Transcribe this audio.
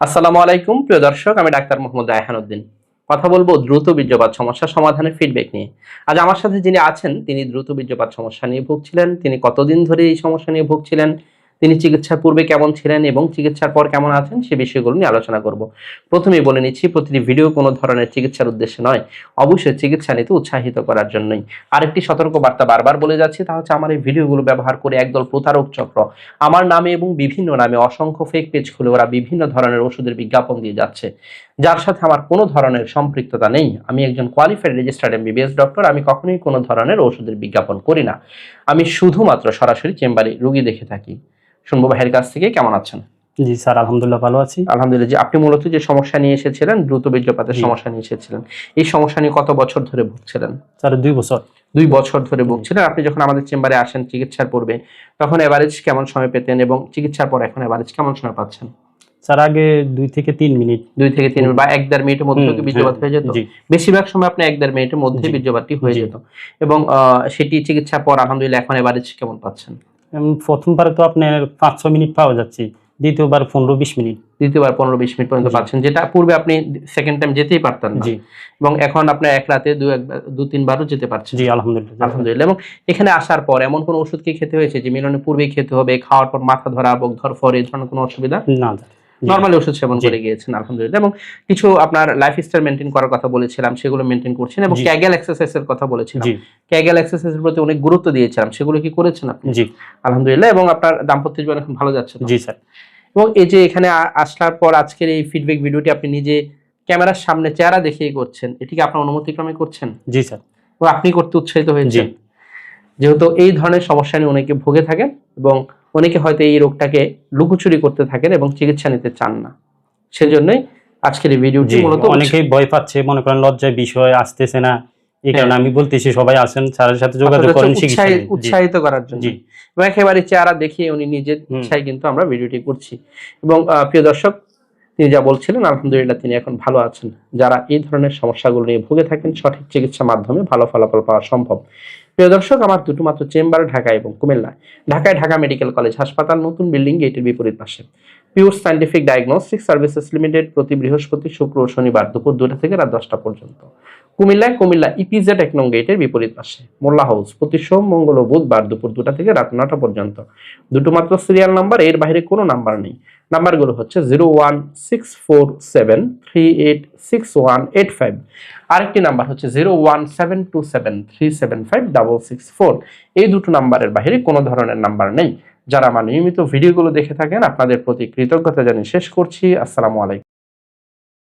আসসালামু আলাইকুম প্রিয় দর্শক, আমি ডাক্তার মোহাম্মদ রায়হান উদ্দিন। কথা বলবো দ্রুত বীর্যপাত সমস্যা সমাধানের ফিডব্যাক নিয়ে। আজ আমার সাথে যিনি আছেন তিনি দ্রুত বীর্যপাত সমস্যা নিয়ে ভুগছিলেন। তিনি কতদিন ধরে এই সমস্যা নিয়ে ভুগছিলেন, তিনি চিকিৎসার পূর্বে কেমন ছিলেন এবং চিকিৎসার পর কেমন আছেন সে বিষয়গুলো নিয়ে আলোচনা করব। প্রথমেই বলে নিচ্ছি, প্রতিটি ভিডিও কোনো ধরনের চিকিৎসার উদ্দেশ্যে নয়, অবশ্যই চিকিৎসা নিতে উৎসাহিত করার জন্যই। আরেকটি সতর্ক বার্তা বারবার বলে যাচ্ছি, তা হচ্ছে আমার এই ভিডিওগুলো ব্যবহার করে একদল প্রতারক চক্র আমার নামে এবং বিভিন্ন নামে অসংখ্য ফেক পেজ খুলে ওরা বিভিন্ন ধরনের ওষুধের বিজ্ঞাপন দিয়ে যাচ্ছে, যার সাথে আমার কোনো ধরনের সম্পৃক্ততা নেই। আমি একজন কোয়ালিফাইড রেজিস্টার্ড এমবিবিএস ডক্টর। আমি কখনোই কোনো ধরনের ওষুধের বিজ্ঞাপন করি না। আমি শুধুমাত্র সরাসরি চেম্বারে রোগী দেখে থাকি। শুনবো ভাইয়ের কাছ থেকে, কেমন আছেন? জি স্যার, আলহামদুলিল্লাহ ভালো আছি। আলহামদুলিল্লাহ। যে আপনি মূলত যে সমস্যা নিয়ে এসেছিলেন, দ্রুত বীর্যপাতের জি। সমস্যা নিয়ে এসেছিলেন, এই সমস্যা নিয়ে কত বছর ধরে ভুগছিলেন? স্যার 2 বছর। 2 বছর ধরে ভুগছিলেন। আপনি যখন আমাদের চেম্বারে আসেন চিকিৎসার পূর্বে, তখন এভারেজ কেমন সময় পেতেন এবং চিকিৎসার পর এখন এভারেজ কেমন সময় পাচ্ছেন? স্যার আগে 2 থেকে 3 মিনিট। 2 থেকে 3 মিনিট বা 1-1.5 মিনিটের মধ্যে কি বীর্যপাত হয়ে যেত? জি। বেশিরভাগ সময় আপনি 1-1.5 মিনিটের মধ্যে জি। বীর্যপাতটি হয়ে জি। যেত এবং সেটি চিকিৎসার পর আলহামদুলিল্লাহ এখন এভারেজ কেমন পাচ্ছেন? প্রথমবারে তো আপনার 5-6 মিনিট পাওয়া যাচ্ছে, দ্বিতীয়বার 15-20 মিনিট। দ্বিতীয়বার 15-20 মিনিট পর্যন্ত জি। পাচ্ছেন, যেটা পূর্বে আপনি সেকেন্ড টাইম যেতেই পারতেন না। জি। এবং এখন আপনার এক রাতে 2-3 বারও যেতে পারছেন। জি, আলহামদুলিল্লাহ। আলহামদুলিল্লাহ। এবং এখানে আসার পর এমন কোনো ওষুধ কি খেতে হয়েছে যে মিলনের পূর্বেই খেতে হবে, খাওয়ার পর মাথা ধরা, বুক ধড়ফড় এই ধরনের কোনো অসুবিধা? না স্যার। জি। নরমালি ওষুধ সেবন জি। করে গিয়েছেন আলহামদুলিল্লাহ। এবং কিছু আপনার লাইফস্টাইল মেইনটেইন করার কথা বলেছিলাম, সেগুলো মেইনটেইন করছেন এবং জি। ক্যাগেল এক্সারসাইজ এর কথা বলেছিলাম। জি। ক্যাগেল এক্সারসাইজ এর প্রতি অনেক গুরুত্ব দিয়েছিলাম, সেগুলো কি করেছেন আপনি? জি। আলহামদুলিল্লাহ। এবং আপনার দাম্পত্য জীবন এখন ভালো যাচ্ছে তো? জি স্যার। এবং এই যে এখানে আসার পর আজকের এই ফিডব্যাক ভিডিওটি আপনি নিজে ক্যামেরার সামনে চেহারা দেখিয়ে করছেন, এটি কি আপনার অনুমতিক্রমে করছেন? জি স্যার। ও আপনি করতে উৎসাহিত জি। হয়েছেন? যেহেতু এই ধরনের সমস্যা নিয়ে অনেকে ভুগে থাকেন এবং অনেকে হয়তো এই রোগটাকে লুকোচুরি করতে থাকেন এবং চিকিৎসা নিতে চান না, সেজন্যই আজকের এই ভিডিওটি জি, মূলত অনেকেই ভয় পাচ্ছে, মনে করেন লজ্জার বিষয় আসতেছে না। এই কারণে হ্যাঁ। আমি বলতেছি সবাই আসেন, স্যারের সাথে যোগাযোগ আপনাদের করেন হচ্ছে চিকিৎসা নিন। জি। উৎসাহিত করার জন্য। জি। এবং একেবারে চেহারা দেখিয়ে উনি নিজের ইচ্ছায় কিন্তু আমরা ভিডিওটি করছি। এবং প্রিয় দর্শক, তিনি যা বলছিলেন আলহামদুলিল্লাহ তিনি এখন ভালো আছেন। যারা এই ধরনের সমস্যাগুলো নিয়ে ভুগে থাকেন, সঠিক চিকিৎসার মাধ্যমে ভালো ফলাফল পাওয়া সম্ভব। প্রিয় দর্শক, আমার দুটো মাত্র চেম্বার ঢাকা এবং কুমিল্লায়। ঢাকায় ঢাকা মেডিকেল কলেজ হাসপাতাল, নতুন বিল্ডিং, গেটের বিপরীত পাশে। Pure scientific diagnostic services limited, প্রতি বৃহস্পতি, শুক্র ও শনিবার দুপুর 2টা থেকে রাত 10টা পর্যন্ত। কুমিল্লা ইপিজেড 1 নং গেটের বিপরীত পাশে। মোল্লা হাউস, প্রতি সোম, মঙ্গল ও বুধবার দুপুর 2টা থেকে রাত 9টা পর্যন্ত। দুটো মাত্র সিরিয়াল নাম্বার, এর বাইরে কোনো নাম্বার নেই। নাম্বারগুলো হচ্ছে 01647386185। আরেকটি নাম্বার হচ্ছে 01727375664। এই দুটো নাম্বারের বাইরে কোনো ধরনের নাম্বার নেই। যারা আমার নিয়মিত ভিডিওগুলো দেখে থাকেন, আপনাদের প্রতি কৃতজ্ঞতা জানিয়ে শেষ করছি। আসসালামু আলাইকুম।